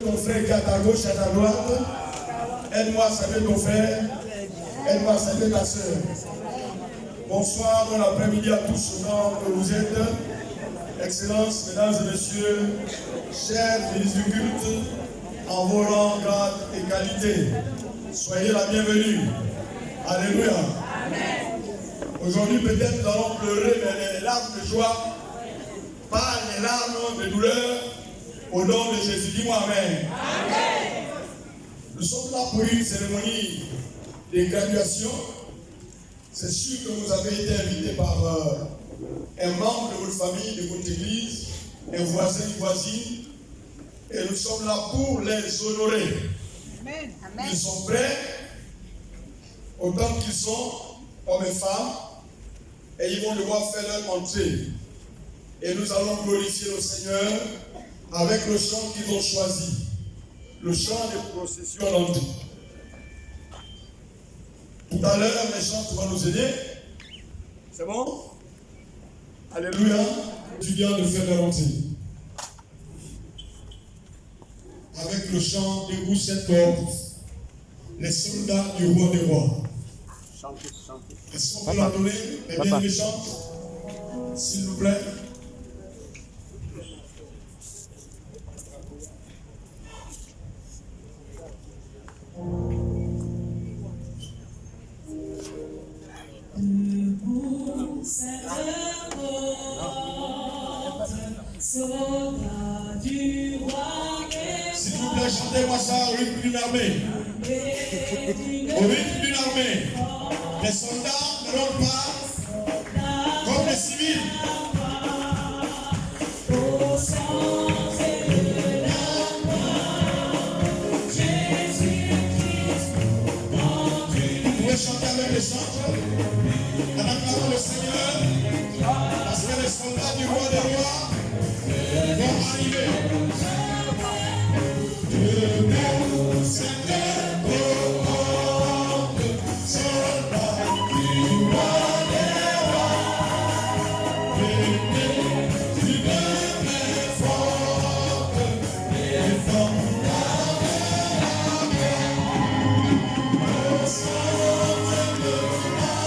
Ton frère qui est à ta gauche, à ta droite, aide-moi à saluer ton frère, aide-moi à saluer ta soeur. Bonsoir, bon après-midi à tous autant que vous êtes. Excellences, mesdames et messieurs, chers ministres du culte, en vos rangs, grades et qualités, soyez la bienvenue. Alléluia. Aujourd'hui, peut-être nous allons pleurer, mais les larmes de joie, pas les larmes de douleur, au nom de Jésus. Dis-moi Amen. Amen. Nous sommes là pour une cérémonie de graduation. C'est sûr que vous avez été invité par un membre de votre famille, de votre église, un voisin, une voisine. Et nous sommes là pour les honorer. Amen. Ils sont prêts, autant qu'ils sont, hommes et femmes, et ils vont devoir faire leur entrée. Et nous allons glorifier le Seigneur avec le chant qu'ils ont choisi, le chant de procession d'entrée. Tout à l'heure, les chants vont nous aider. C'est bon? Alléluia. Les étudiants de faire leur entrée. Avec le chant Debout cette corde, les soldats du roi des rois. Chantez, chantez. Est-ce qu'on peut leur donner les bien-aimés chantent? S'il vous plaît. S'il vous plaît, chantez-moi ça au rythme d'une armée. Au rythme d'une armée. Les soldats ne roulent pas comme les civils. Vous pouvez chanter avec les chants en acclamant le Seigneur, parce que les soldats du roi des rois vont arriver. Debout, cette corde, soldats du roi des rois, venez d'une main forte, défendant la guerre, au centre de la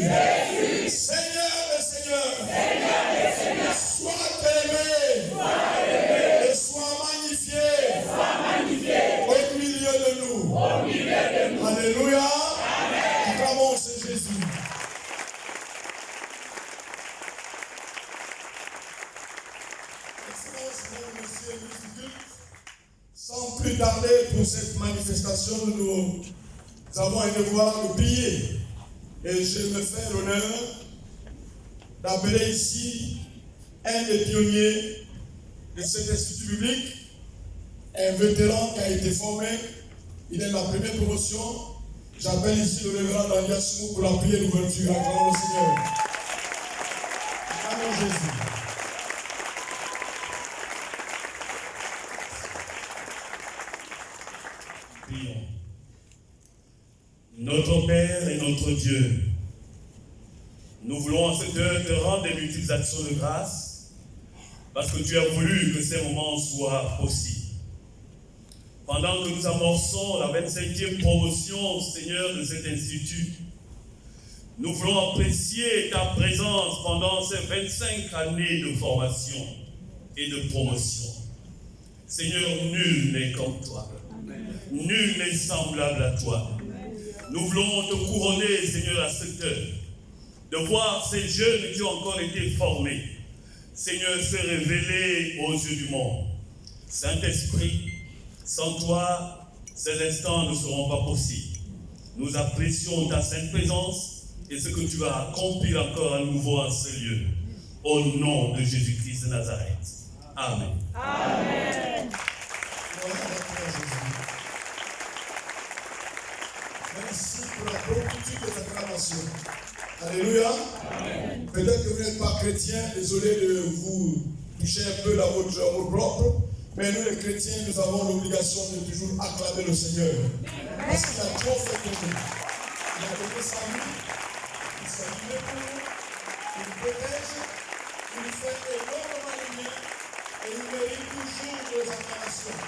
Seigneur des Seigneurs, sois aimé et sois magnifié au milieu de nous. Alléluia. Acclamons ce Jésus. Excellences, mesdames, messieurs, sans plus tarder pour cette manifestation, nous avons un devoir de prier. Et je me fais l'honneur d'appeler ici un des pionniers de cet institut biblique, un vétéran qui a été formé. Il est de la première promotion. J'appelle ici le révérend Daniel Soumou pour la prière d'ouverture. Acclamons le Seigneur. Acclamons Jésus. Prions. Notre Père et notre Dieu, nous voulons en cette heure te rendre des multiples actions de grâce parce que tu as voulu que ces moments soient possibles. Pendant que nous amorçons la 25e promotion, Seigneur, de cet institut, nous voulons apprécier ta présence pendant ces 25 années de formation et de promotion. Seigneur, nul n'est comme toi. Nul n'est semblable à toi. Nous voulons te couronner, Seigneur, à cette heure, de voir ces jeunes qui ont encore été formés, Seigneur, se révéler aux yeux du monde. Saint-Esprit, sans toi, ces instants ne seront pas possibles. Nous apprécions ta sainte présence et ce que tu vas accomplir encore à nouveau en ce lieu. Au nom de Jésus-Christ de Nazareth. Amen. Amen. Merci pour la promptitude de cette acclamation. Alléluia. Peut-être que vous n'êtes pas chrétien, désolé de vous toucher un peu dans votre amour propre, mais nous les chrétiens, nous avons l'obligation de toujours acclamer le Seigneur. Parce qu'il a trop fait pour nous. Il a donné sa vie, il s'est donné pour nous, il nous protège, il nous fait énormément de bien et il mérite toujours des acclamations.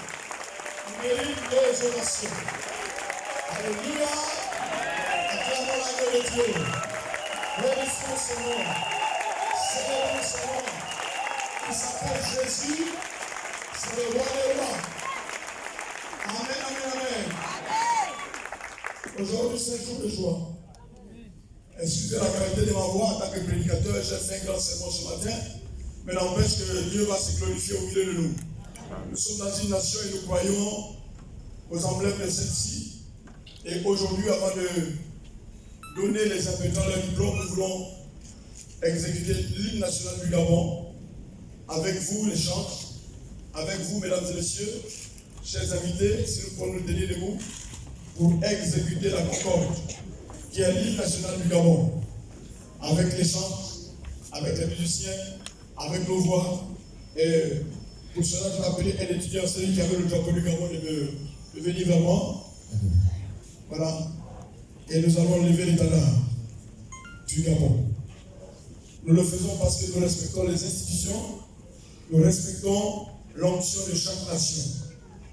Il mérite des orations. Alléluia. Acclamons la gloire de Dieu. Glorifions son nom. Célébrons son nom. Il s'appelle Jésus. C'est le roi des rois. Amen, amen, amen. Aujourd'hui, c'est un jour de joie. Excusez la qualité de ma voix en tant que prédicateur. J'ai fait un grand sermon ce matin. Mais n'empêche que Dieu va se glorifier au milieu de nous. Nous sommes dans une nation et nous croyons aux emblèmes de celle-ci. Et aujourd'hui, avant de donner les impétrants leur diplôme, nous voulons exécuter l'hymne national du Gabon. Avec vous, les chants, avec vous, mesdames et messieurs, chers invités, si nous pouvons nous tenir debout pour exécuter la concorde, qui est l'hymne national du Gabon. Avec les chants, avec les musiciens, avec nos voix. Et pour cela, je vais appeler un étudiant, celui qui avait le drapeau du Gabon, de venir vers moi. Voilà. Et nous allons lever l'étendard du Gabon. Nous le faisons parce que nous respectons les institutions, nous respectons l'onction de chaque nation.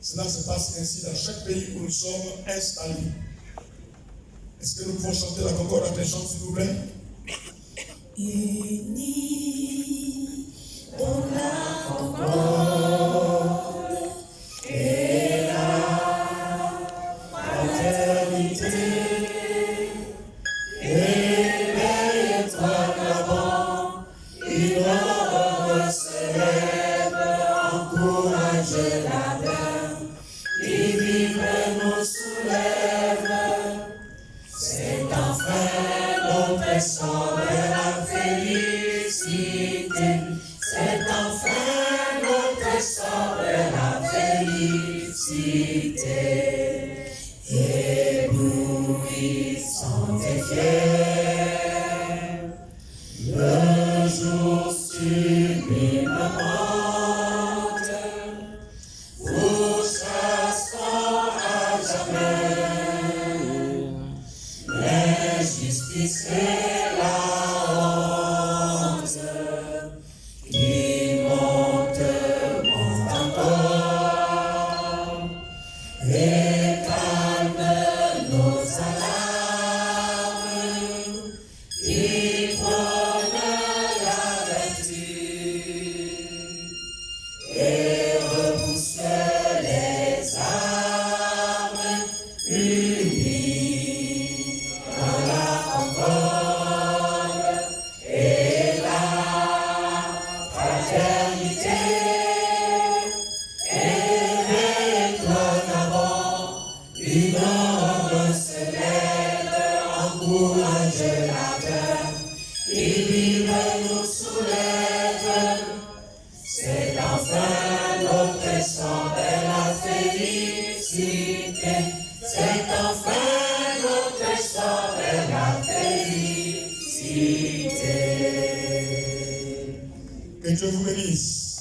Cela se passe ainsi dans chaque pays où nous sommes installés. Est-ce que nous pouvons chanter la concorde avec les chants, s'il vous plaît? Unis dans la concorde et la fraternité. Calme nos alarmes. de la peur, il vibre nous soulève. C'est enfin notre sang vers la félicité. C'est enfin notre sang vers la félicité. Que Dieu vous bénisse.